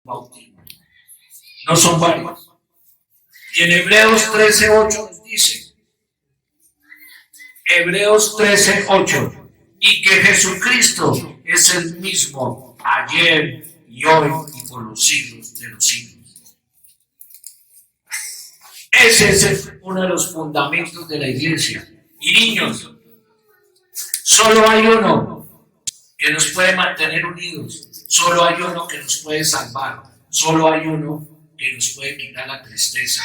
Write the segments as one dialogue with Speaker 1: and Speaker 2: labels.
Speaker 1: bautismo. No son varios. Y en Hebreos 13:8 nos dice, Hebreos 13:8, y que Jesucristo es el mismo ayer y hoy y por los siglos de los siglos. Ese es uno de los fundamentos de la iglesia. Y niños, solo hay uno que nos puede mantener unidos, solo hay uno que nos puede salvar, solo hay uno que nos puede quitar la tristeza,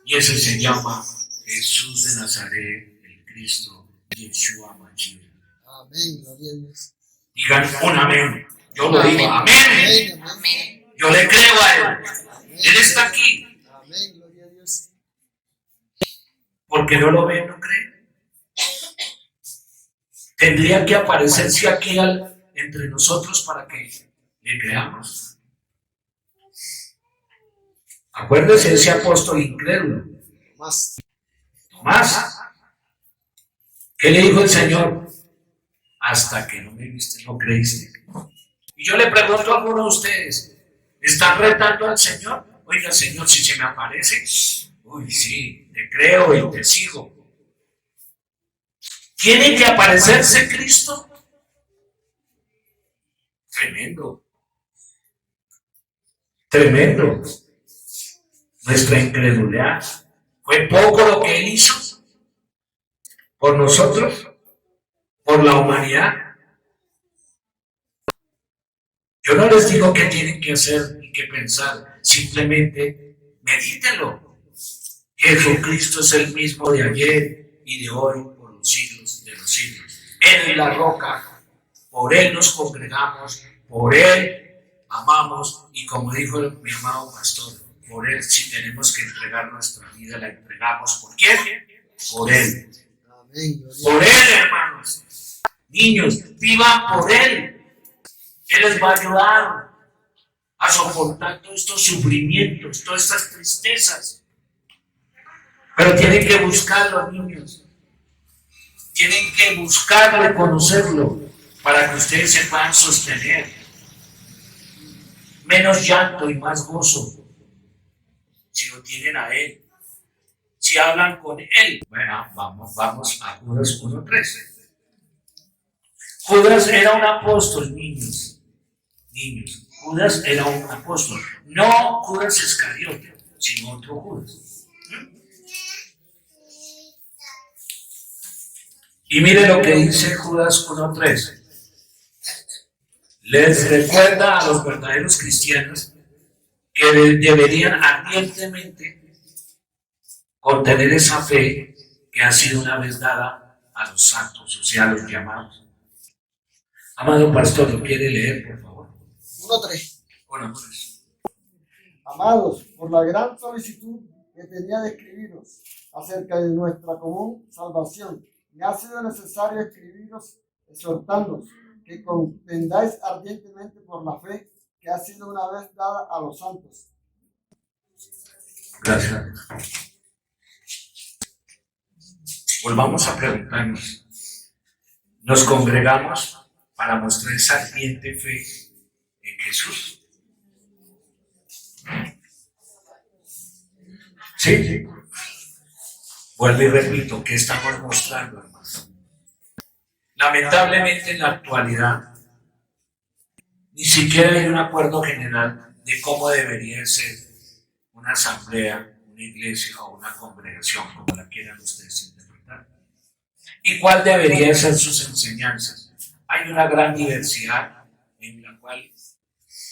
Speaker 1: y ese se llama Jesús de Nazaret, el Cristo, Yeshua Mashiach.
Speaker 2: Amén, gloria a Dios.
Speaker 1: Digan un amén. Yo lo digo, amén.
Speaker 2: Amén.
Speaker 1: Yo le creo a Él. Él está aquí.
Speaker 2: Amén, gloria a Dios.
Speaker 1: Porque no lo ven, no creen. Tendría que aparecerse aquí entre nosotros para que le creamos. Acuérdese de ese apóstol incrédulo, Tomás. ¿Qué le dijo el Señor? Hasta que no me viste, no creíste. Y yo le pregunto a alguno de ustedes, ¿están retando al Señor? Oiga, Señor, si se me aparece, uy, sí, te creo y te sigo. ¿Tiene que aparecerse Cristo? Tremendo. Tremendo. Nuestra incredulidad. ¿Fue poco lo que Él hizo por nosotros? ¿Por la humanidad? Yo no les digo qué tienen que hacer y qué pensar. Simplemente medítenlo. Jesucristo es el mismo de ayer y de hoy por los siglos de los siglos. Él es la roca. Por Él nos congregamos. Por Él amamos. Y como dijo mi amado pastor, por Él, si tenemos que entregar nuestra vida, la entregamos. ¿Por quién? Por Él. Por Él, hermanos. Niños, vivan por Él. Él les va a ayudar a soportar todos estos sufrimientos, todas estas tristezas. Pero tienen que buscarlo, niños. Tienen que buscarlo y conocerlo para que ustedes se puedan sostener. Menos llanto y más gozo. Si lo tienen a Él, si hablan con Él. Bueno, vamos a Judas 1:13. Judas era un apóstol, niños. Judas era un apóstol. No Judas Iscariote, sino otro Judas. Y mire lo que dice Judas 1:13. Les recuerda a los verdaderos cristianos que deberían ardientemente contener esa fe que ha sido una vez dada a los santos, o sea, a los llamados. Amado pastor, ¿lo quiere leer, por favor?
Speaker 2: 1:3.
Speaker 1: Bueno, pues.
Speaker 2: Amados, por la gran solicitud que tenía de escribiros acerca de nuestra común salvación, me ha sido necesario escribiros exhortándoos que contendáis ardientemente por la fe que ha sido una vez dada a los santos.
Speaker 1: Gracias. Volvamos a preguntarnos. ¿Nos congregamos para mostrar esa ardiente fe en Jesús? Sí. Vuelvo y repito, ¿qué estamos mostrando, hermanos? Lamentablemente en la actualidad ni siquiera hay un acuerdo general de cómo debería ser una asamblea, una iglesia o una congregación, como la quieran ustedes interpretar. ¿Y cuál deberían ser sus enseñanzas? Hay una gran diversidad en la cual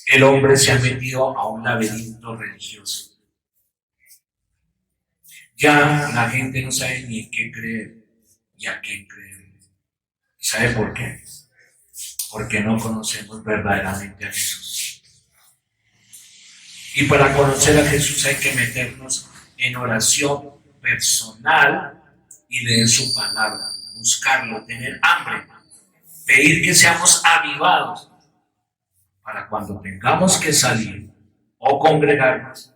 Speaker 1: el hombre se ha metido a un laberinto religioso. Ya la gente no sabe ni en qué creer y a qué creer. ¿Y sabe por qué? Porque no conocemos verdaderamente a Jesús. Y para conocer a Jesús hay que meternos en oración personal y leer su palabra, buscarlo, tener hambre, pedir que seamos avivados para cuando tengamos que salir o congregarnos,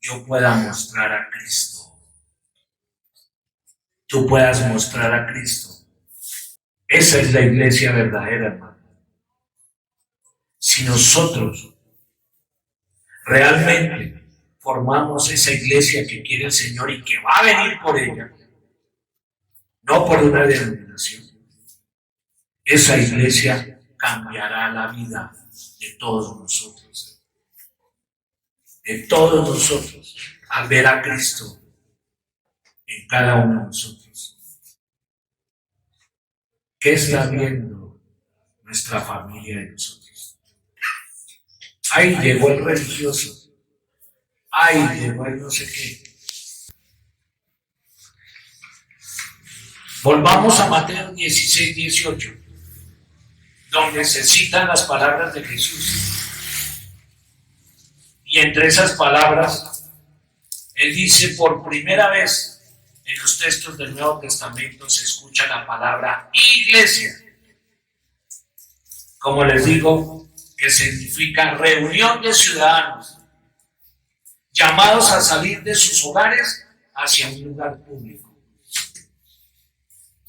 Speaker 1: yo pueda mostrar a Cristo. Tú puedas mostrar a Cristo. Esa es la iglesia verdadera, hermano. Si nosotros realmente formamos esa iglesia que quiere el Señor y que va a venir por ella, no por una denominación, esa iglesia cambiará la vida de todos nosotros, al ver a Cristo en cada uno de nosotros. ¿Qué está viendo nuestra familia de nosotros? Ahí llegó el religioso, ahí llegó el no sé qué. Volvamos a Mateo 16, 18, donde se citan las palabras de Jesús. Y entre esas palabras, Él dice, por primera vez en los textos del Nuevo Testamento se escucha la palabra iglesia. Como les digo, que significa reunión de ciudadanos, llamados a salir de sus hogares hacia un lugar público.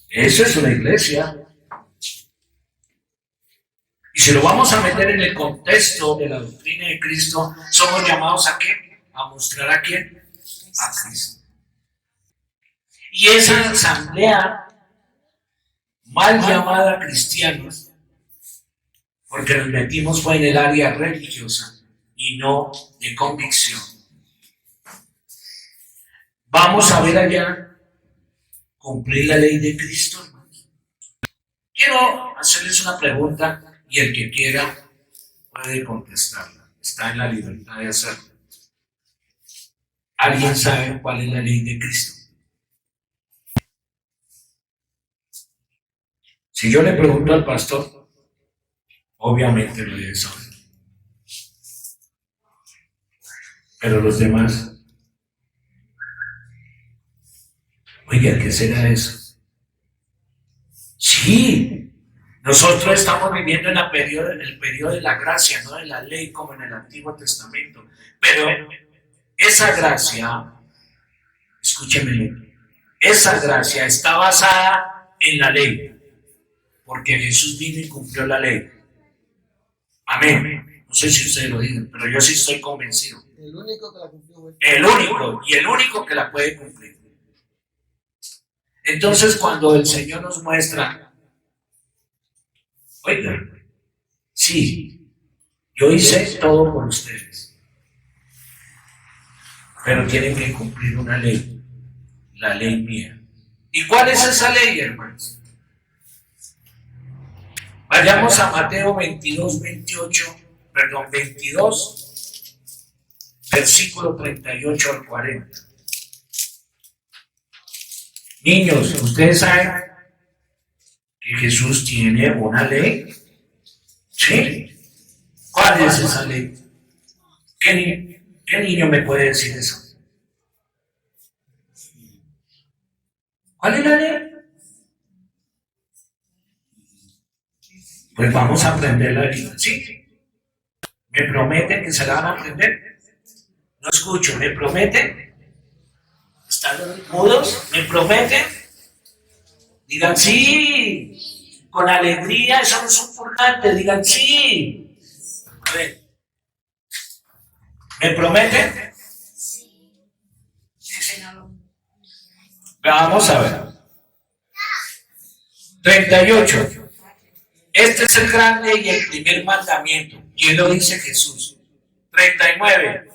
Speaker 1: Eso es una iglesia. Y si lo vamos a meter en el contexto de la doctrina de Cristo, somos llamados ¿a qué? A mostrar ¿a quién? A Cristo. Y esa asamblea mal llamada cristianos, porque nos metimos fue en el área religiosa y no de convicción. Vamos a ver allá cumplir la ley de Cristo, hermanos. Quiero hacerles una pregunta y el que quiera puede contestarla. Está en la libertad de hacerlo. ¿Alguien sabe cuál es la ley de Cristo? Si yo le pregunto al pastor, obviamente lo debe saber. Pero los demás, oiga, ¿qué será eso? Sí, nosotros estamos viviendo en el periodo de la gracia, no de la ley como en el Antiguo Testamento. Pero esa gracia, escúcheme, esa gracia está basada en la ley. Porque Jesús vino y cumplió la ley. Amén. No sé si ustedes lo dicen, pero yo sí estoy convencido.
Speaker 2: El único que la cumplió.
Speaker 1: El único que la puede cumplir. Entonces, cuando el Señor nos muestra, oiga, sí, yo hice todo por ustedes, pero tienen que cumplir una ley, la ley mía. ¿Y cuál es esa ley, hermanos? Vayamos a Mateo 22, versículo 38 al 40. Niños, ¿ustedes saben que Jesús tiene una ley? ¿Sí? ¿Cuál es esa ley? ¿Qué niño me puede decir eso? ¿Cuál es la ley? Pues vamos a aprender la ley. ¿Sí? ¿Me prometen que se la van a aprender? No escucho, ¿me prometen? ¿Están mudos? ¿Me prometen? Digan sí, con alegría, eso no es un purgante, digan sí. A ver, ¿me prometen? Sí, Señor. Vamos a ver. 38. Este es el grande y el primer mandamiento. ¿Quién lo dice? Jesús. 39.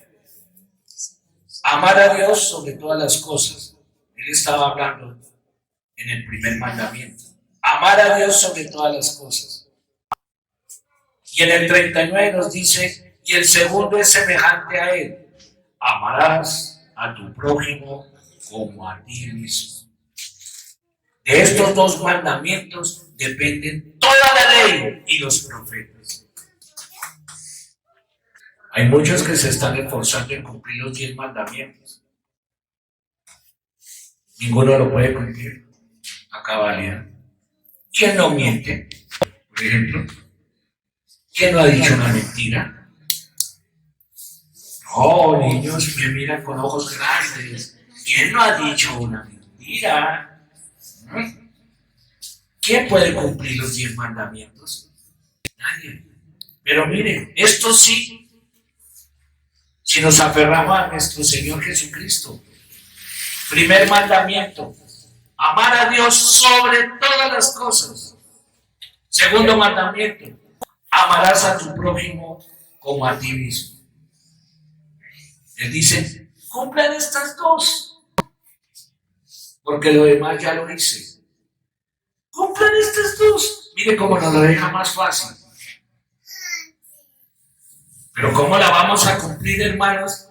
Speaker 1: Amar a Dios sobre todas las cosas. Él estaba hablando en el primer mandamiento. Amar a Dios sobre todas las cosas. Y en el 39 nos dice, y el segundo es semejante a él. Amarás a tu prójimo como a ti mismo. De estos dos mandamientos dependen toda la ley y los profetas. Hay muchos que se están esforzando en cumplir los 10 mandamientos. Ninguno lo puede cumplir a cabalidad. ¿Quién no miente? Por ejemplo, ¿quién no ha dicho una mentira? No, niños me miran con ojos grandes. ¿Quién no ha dicho una mentira? ¿Quién puede cumplir los 10 mandamientos? Nadie. Pero miren, esto sí, si nos aferramos a nuestro Señor Jesucristo. Primer mandamiento, amar a Dios sobre todas las cosas. Segundo mandamiento, amarás a tu prójimo como a ti mismo. Él dice, cumplan estas dos, porque lo demás ya lo hice. Cumplan estas dos. Mire cómo nos lo deja más fácil. Pero ¿cómo la vamos a cumplir, hermanos,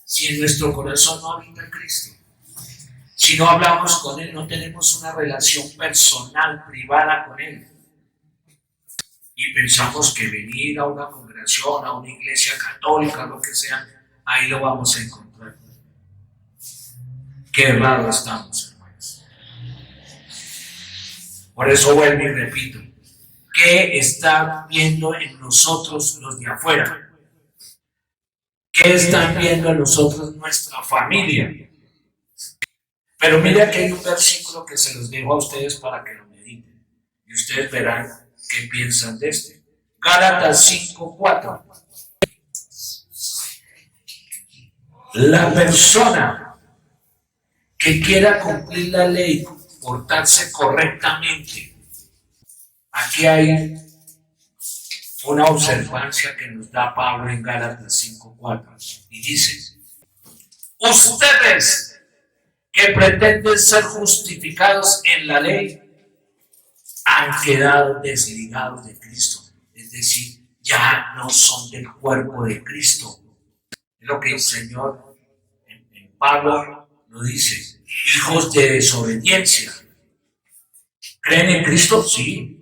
Speaker 1: si en nuestro corazón no habita Cristo? Si no hablamos con Él, no tenemos una relación personal, privada con Él. Y pensamos que venir a una congregación, a una iglesia católica, lo que sea, ahí lo vamos a encontrar. Qué errado estamos, hermanos. Por eso vuelvo y repito, ¿qué están viendo en nosotros los de afuera? ¿Qué están viendo en nosotros nuestra familia? Pero mira que hay un versículo que se los dejo a ustedes para que lo mediten. Y ustedes verán qué piensan de este. Gálatas 5:4. La persona que quiera cumplir la ley, portarse correctamente. Aquí hay una observancia que nos da Pablo en Gálatas 5:4. Y dice, ustedes que pretenden ser justificados en la ley, han quedado desligados de Cristo. Es decir, ya no son del cuerpo de Cristo. Es lo que el Señor en Pablo lo dice. Hijos de desobediencia. ¿Creen en Cristo? Sí.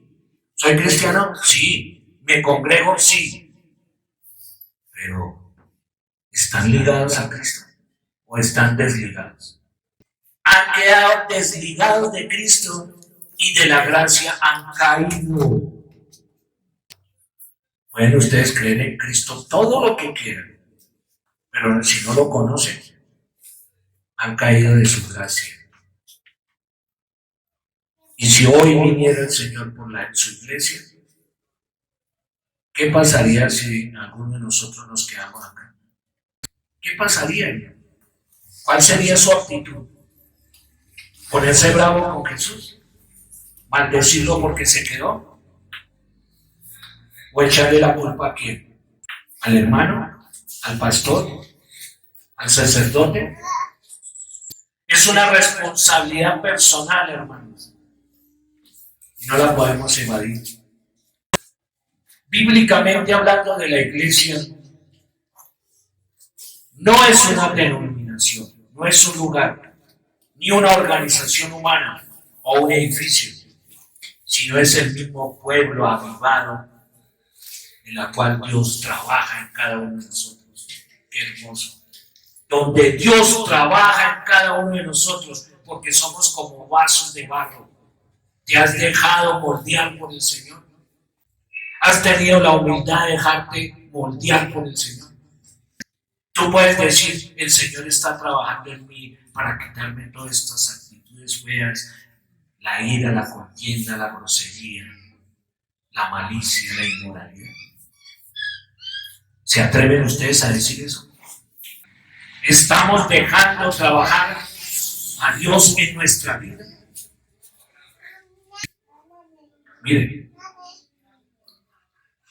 Speaker 1: ¿Soy cristiano? Sí. ¿Me congrego? Sí. Pero, ¿están ligados a Cristo o están desligados? Han quedado desligados de Cristo y de la gracia han caído. Pueden ustedes creer en Cristo todo lo que quieran, pero si no lo conocen, han caído de su gracia. Y si hoy viniera el Señor por su iglesia, ¿qué pasaría si alguno de nosotros nos quedamos acá? ¿Qué pasaría? ¿Cuál sería su actitud? ¿Ponerse bravo con Jesús? ¿Maldecirlo porque se quedó? ¿O echarle la culpa a quién? ¿Al hermano? ¿Al pastor? ¿Al sacerdote? Es una responsabilidad personal, hermanos. Y no la podemos evadir. Bíblicamente hablando de la iglesia, no es una denominación, no es un lugar, ni una organización humana o un edificio, sino es el mismo pueblo avivado en la cual Dios trabaja en cada uno de nosotros. Qué hermoso. Donde Dios trabaja en cada uno de nosotros, porque somos como vasos de barro. ¿Te has dejado moldear por el Señor? ¿Has tenido la humildad de dejarte moldear por el Señor? Tú puedes decir, el Señor está trabajando en mí para quitarme todas estas actitudes feas, la ira, la contienda, la grosería, la malicia, la inmoralidad. ¿Se atreven ustedes a decir eso? ¿Estamos dejando trabajar a Dios en nuestra vida? Miren,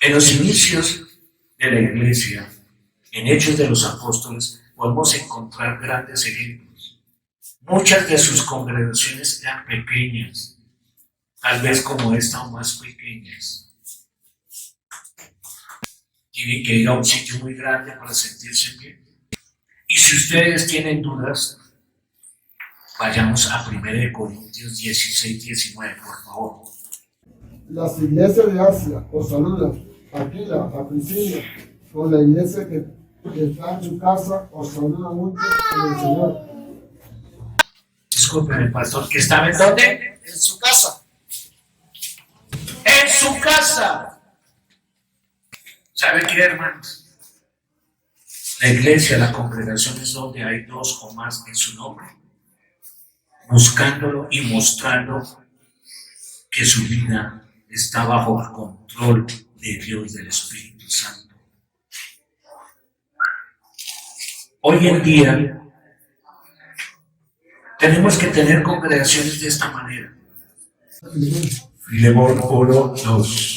Speaker 1: en los inicios de la iglesia, en Hechos de los Apóstoles, podemos encontrar grandes ejemplos. Muchas de sus congregaciones eran pequeñas, tal vez como esta o más pequeñas. Tienen que ir a un sitio muy grande para sentirse bien. Y si ustedes tienen dudas, vayamos a 1 Corintios 16-19, por favor.
Speaker 2: Las iglesias de Asia os saludan. Aquila, a Priscila, con la iglesia que está en su casa, os saluda mucho en el Señor.
Speaker 1: Disculpen, pastor, ¿que estaba en dónde?
Speaker 2: En su casa.
Speaker 1: En su casa. ¿Sabe qué, hermanos? La iglesia, la congregación es donde hay dos o más en su nombre, buscándolo y mostrando que su vida está bajo el control de Dios, del Espíritu Santo. Hoy en día tenemos que tener congregaciones de esta manera. Filemón 1, 2.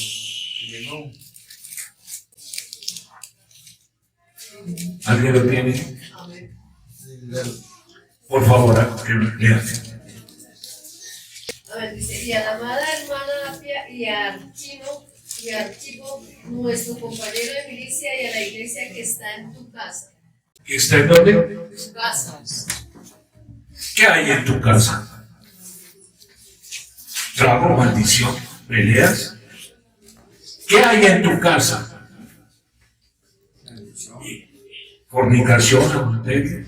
Speaker 1: ¿Alguien lo tiene? Por favor, que lo lean.
Speaker 3: A ver, dice, y a la amada hermana Apia y a Archipo, nuestro compañero de milicia, y a la iglesia que está en tu casa.
Speaker 1: ¿Que está en dónde?
Speaker 3: Tu casa.
Speaker 1: ¿Qué hay en tu casa? ¿Trago, maldición, peleas? ¿Qué hay en tu casa? ¿Fornicación, adulterio,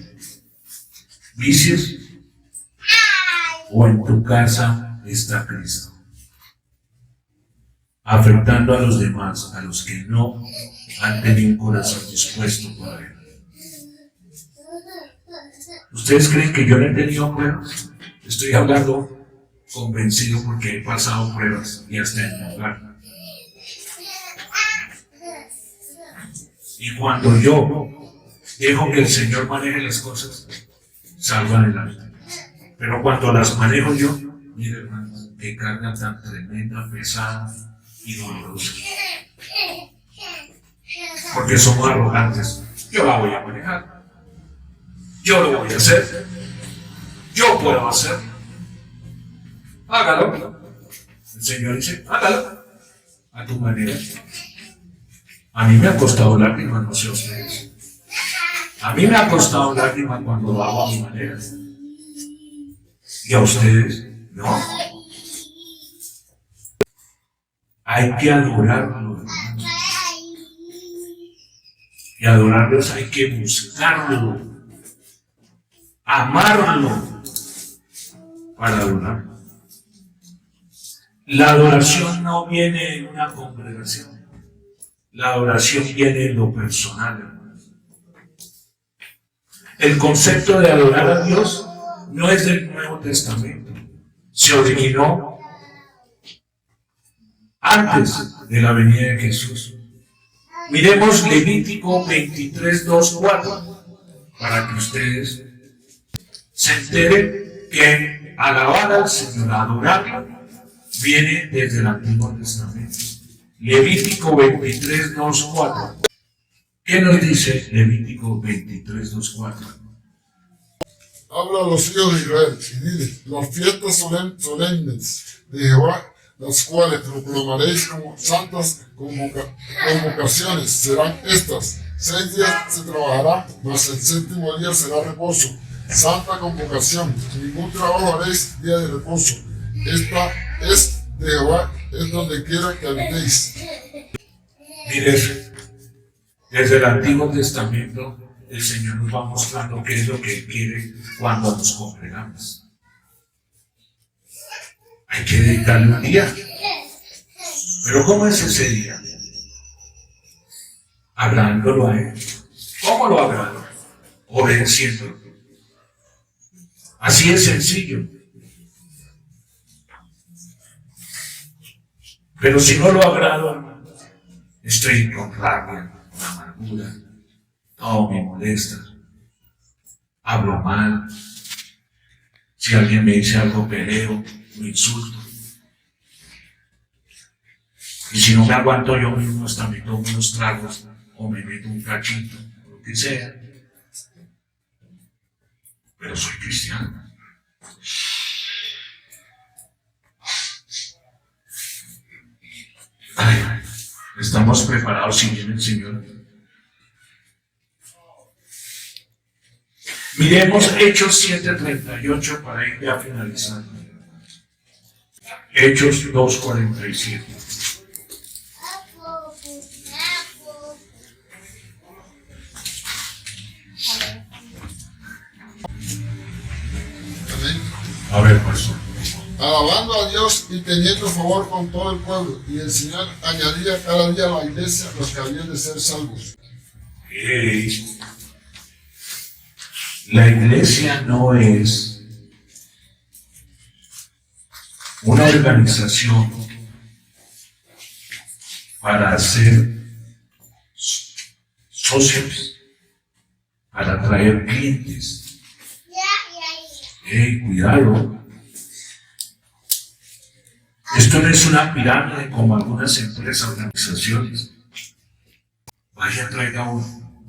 Speaker 1: vicios? ¿O en tu casa está Cristo? Afectando a los demás, a los que no han tenido un corazón dispuesto para Él. ¿Ustedes creen que yo no he tenido pruebas? Estoy hablando convencido porque he pasado pruebas y hasta en mi hogar. Y cuando yo dejo que el Señor maneje las cosas, salgo adelante. Pero cuando las manejo yo, mire hermanos, qué carga tan tremenda, pesada y dolorosa. Porque somos arrogantes. Yo la voy a manejar. Yo lo voy a hacer. Yo puedo hacer. Hágalo. El Señor dice, hágalo. A tu manera. A mí me ha costado lágrimas, no sé ustedes. A mí me ha costado lágrimas cuando lo hago a mi manera. Y a ustedes, no. Hay que adorarlo, hermanos. Y adorarlos hay que buscarlo, amarlo para adorarlo. La adoración no viene en una congregación. La adoración viene en lo personal, hermanos. El concepto de adorar a Dios no es del Nuevo Testamento. Se originó antes de la venida de Jesús. Miremos Levítico 23, 2, 4, para que ustedes se enteren que alabar al Señor, adorarlo, viene desde el Antiguo Testamento. Levítico 23, 2, 4. ¿Qué nos dice Levítico 23, 2, 4?
Speaker 4: Habla a los hijos de Israel y dile, las fiestas solemnes de Jehová, las cuales proclamaréis como santas convocaciones, serán estas. 6 días se trabajará, mas el 7º día será reposo. Santa convocación, ningún trabajo haréis día de reposo. Esta es de Jehová, es donde quiera que habitéis.
Speaker 1: Mire, desde el Antiguo Testamento el Señor nos va mostrando qué es lo que Él quiere cuando nos congregamos. Hay que dedicarle un día. Pero ¿cómo es ese día? Agradándolo a Él. ¿Cómo lo agrado? Obedeciendo. Así es sencillo. Pero si no lo agrado, hermano, estoy con rabia, con amargura, todo me molesta, hablo mal, si alguien me dice algo peleo, lo insulto. Y si no me aguanto yo mismo, hasta me tomo unos tragos o me meto un cachito, lo que sea. Pero soy cristiano. Ay, estamos preparados si viene el Señor. Miremos Hechos 7:38 para ir ya finalizando. Hechos 2:47. A ver, pastor.
Speaker 4: Alabando a Dios y teniendo favor con todo el pueblo, y el Señor añadía cada día a la iglesia los que habían de ser salvos.
Speaker 1: La iglesia no es una organización para hacer socios para atraer clientes. Cuidado. Esto no es una pirámide como algunas empresas, organizaciones. Vaya, traiga uno.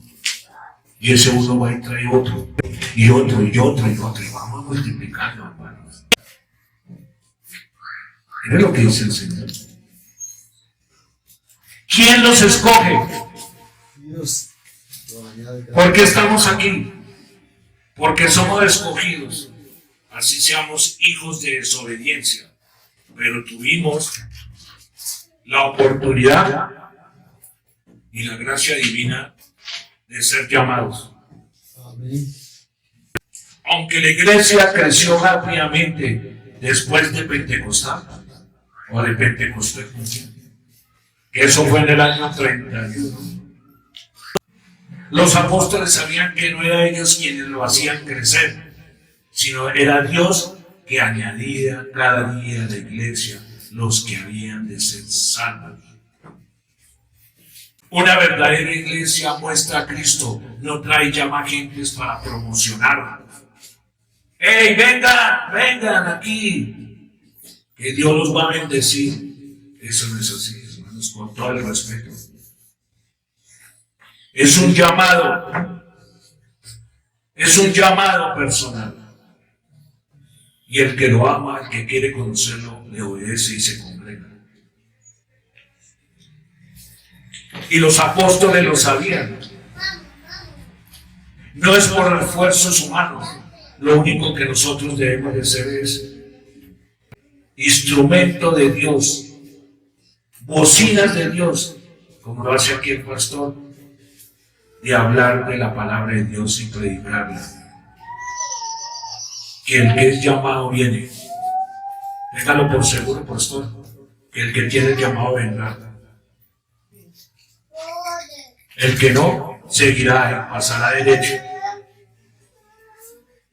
Speaker 1: Y ese uno va y trae otro. Y otro, y otro, y otro. Y vamos multiplicando, hermanos. Mire lo que dice el Señor. ¿Quién los escoge?
Speaker 2: Dios.
Speaker 1: ¿Por qué estamos aquí? Porque somos escogidos. Así seamos hijos de desobediencia. Pero tuvimos la oportunidad y la gracia divina de ser llamados.
Speaker 2: Amén.
Speaker 1: Aunque la iglesia creció rápidamente después de Pentecostal, o de Pentecostés, que eso fue en el año 31. Los apóstoles sabían que no eran ellos quienes lo hacían crecer, sino era Dios que añadía cada día a la iglesia los que habían de ser salvos. Una verdadera iglesia muestra a Cristo, no trae llama gentes para promocionarlo. ¡Hey, vengan aquí! Que Dios los va a bendecir. Eso no es así, hermanos, con todo el respeto. Es un llamado personal. Y el que lo ama, el que quiere conocerlo, le obedece y se congrega. Y los apóstoles lo sabían. No es por esfuerzos humanos. Lo único que nosotros debemos de ser es instrumento de Dios, bocinas de Dios, como lo hace aquí el pastor, de hablar de la palabra de Dios y predicarla. Que el que es llamado viene. Téngalo por seguro, pastor, que el que tiene el llamado vendrá. El que no, seguirá y pasará derecho.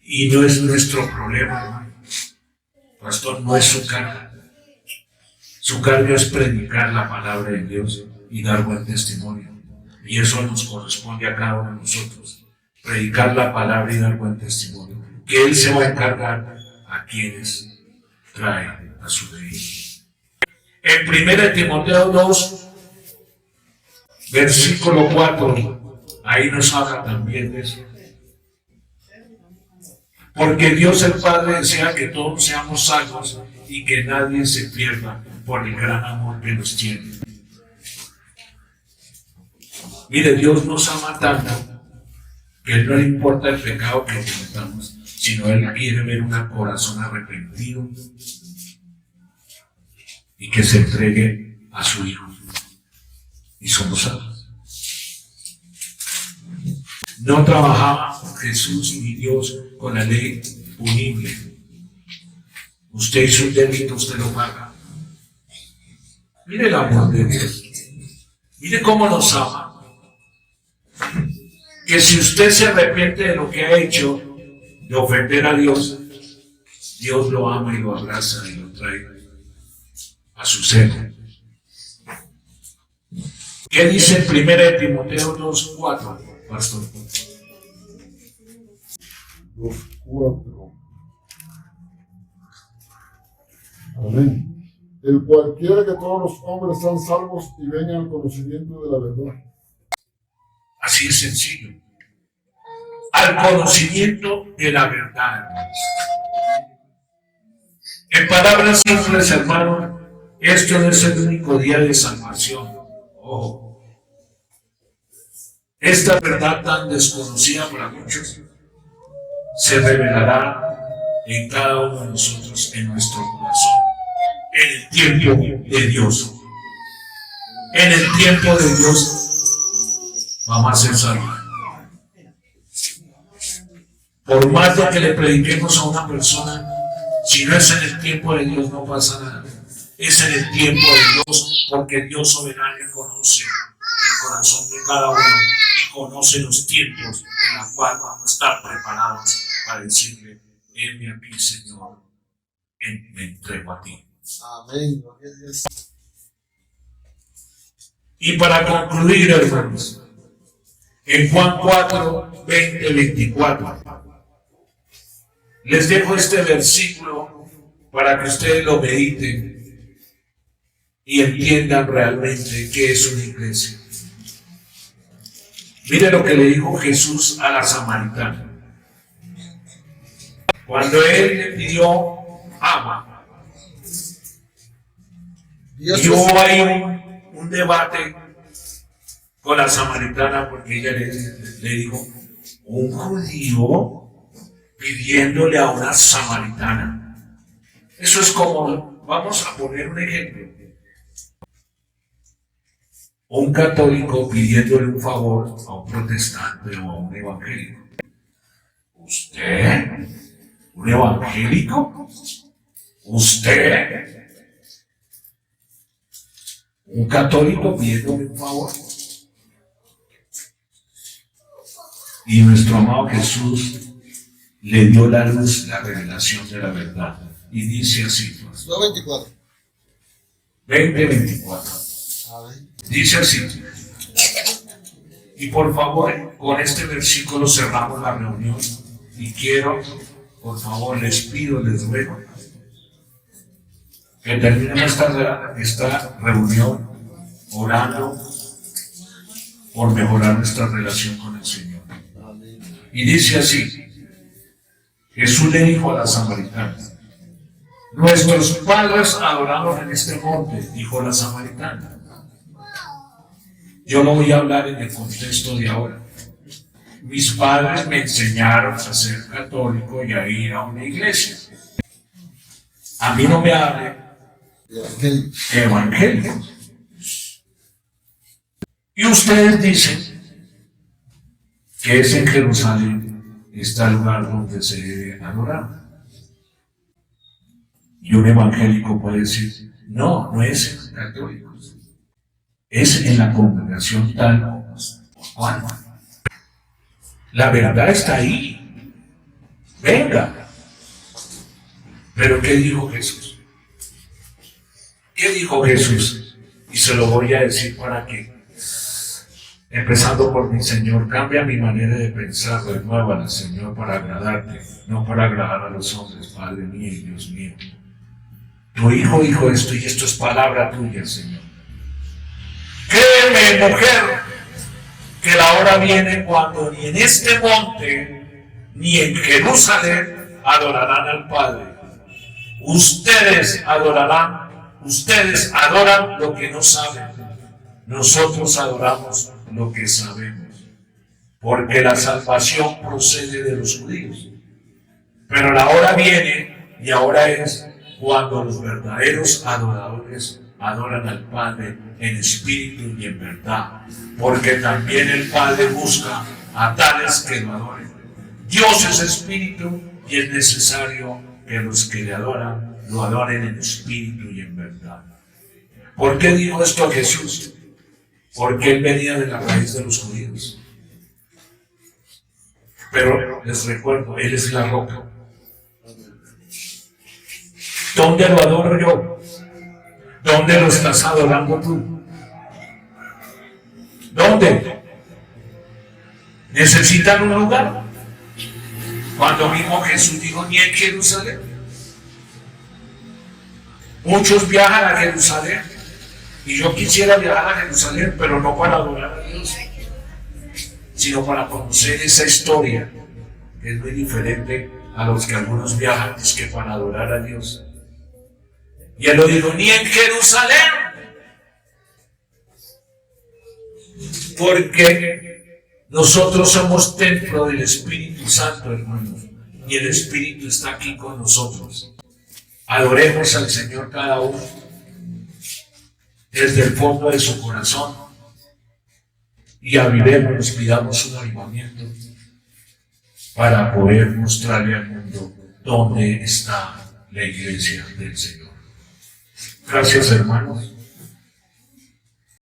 Speaker 1: Y no es nuestro problema, hermano. Pastor, no es su carga. Su carga es predicar la palabra de Dios y dar buen testimonio. Y eso nos corresponde a cada uno de nosotros. Predicar la palabra y dar buen testimonio. Que Él se va a encargar a quienes traen a su reino. En 1 Timoteo 2, versículo 4, ahí nos habla también de eso. Porque Dios el Padre desea que todos seamos salvos y que nadie se pierda por el gran amor que nos tiene. Mire, Dios nos ama tanto que no le importa el pecado que cometamos, sino Él quiere ver un corazón arrepentido y que se entregue a su Hijo. Y somos salvos. No trabajaba Jesús ni Dios con la ley punible. Usted hizo un delito, usted lo paga. Mire el amor de Dios. Mire cómo nos ama. Que si usted se arrepiente de lo que ha hecho, de ofender a Dios, Dios lo ama y lo abraza y lo trae a su seno. ¿Qué dice 1 Timoteo 2:4, pastor?
Speaker 4: 2:4. Amén. El cual quiere que todos los hombres sean salvos y vengan al conocimiento de la verdad.
Speaker 1: Así es sencillo. Al conocimiento de la verdad. En palabras simples, hermano, esto no es el único día de salvación. Ojo. Esta verdad tan desconocida para muchos se revelará en cada uno de nosotros, en nuestro corazón, en el tiempo de Dios. En el tiempo de Dios vamos a ser salvos. Por más de que le prediquemos a una persona, si no es en el tiempo de Dios, no pasa nada. Es en el tiempo de Dios, porque Dios soberano conoce el corazón de cada uno y conoce los tiempos en los cuales vamos a estar preparados para decirle: heme aquí, Señor, me entrego a ti.
Speaker 2: Amén. Gloria a Dios.
Speaker 1: Y para concluir, hermanos, En Juan 4, 20, 24. Les dejo este versículo para que ustedes lo mediten y entiendan realmente qué es una iglesia. Mire lo que le dijo Jesús a la samaritana. Cuando él le pidió agua, y hubo ahí un debate con la samaritana porque ella le dijo, un judío pidiéndole a una samaritana. Eso es como, vamos a poner un ejemplo, un católico pidiéndole un favor a un protestante o a un evangélico. ¿Usted? ¿Un evangélico? ¿Usted? ¿Un católico pidiéndole un favor? Y nuestro amado Jesús le dio la luz, la revelación de la verdad. Y dice así,
Speaker 2: 2:24.
Speaker 1: 20:24. Dice así. Y por favor, con este versículo cerramos la reunión. Y quiero, por favor, les pido, les ruego, que terminemos esta reunión orando por mejorar nuestra relación con el Señor. Y dice así. Jesús le dijo a la samaritana, nuestros padres adoraron en este monte, dijo la samaritana. Yo no voy a hablar en el contexto de ahora. Mis padres me enseñaron a ser católico y a ir a una iglesia. A mí no me hable de evangélicos. Y ustedes dicen que es en Jerusalén está el lugar donde se debe adorar. Y un evangélico puede decir, no, no es en católicos, es en la congregación tal o cual. La verdad está ahí. Venga. Pero ¿qué dijo Jesús? ¿Qué dijo Jesús? Y se lo voy a decir para que, empezando por mi Señor, cambia mi manera de pensar, renuévala, Señor, para agradarte, no para agradar a los hombres, Padre mío y Dios mío. Tu hijo dijo esto y esto es palabra tuya, Señor. Créeme, mujer, que la hora viene cuando ni en este monte ni en Jerusalén adorarán al Padre. Ustedes adoran lo que no saben. Nosotros adoramos lo que sabemos, porque la salvación procede de los judíos. Pero la hora viene, y ahora es, cuando los verdaderos adoradores adoran al Padre en espíritu y en verdad, porque también el Padre busca a tales que lo adoren. Dios es espíritu y es necesario que los que le adoran, lo adoren en espíritu y en verdad. ¿Por qué dijo esto a Jesús? Porque él venía de la raíz de los judíos. Pero les recuerdo, él es la roca. ¿Dónde lo adoro yo? ¿Dónde lo estás adorando tú? ¿Dónde? ¿Necesitan un lugar? Cuando mismo Jesús dijo, ni en Jerusalén. Muchos viajan a Jerusalén. Y yo quisiera viajar a Jerusalén, pero no para adorar a Dios, sino para conocer esa historia, que es muy diferente a los que algunos viajan, es que para adorar a Dios. Y él lo dijo, ni en Jerusalén, porque nosotros somos templo del Espíritu Santo, hermanos, y el Espíritu está aquí con nosotros. Adoremos al Señor cada uno desde el fondo de su corazón y avivemos, pidamos un avivamiento para poder mostrarle al mundo dónde está la iglesia del Señor. Gracias, hermanos.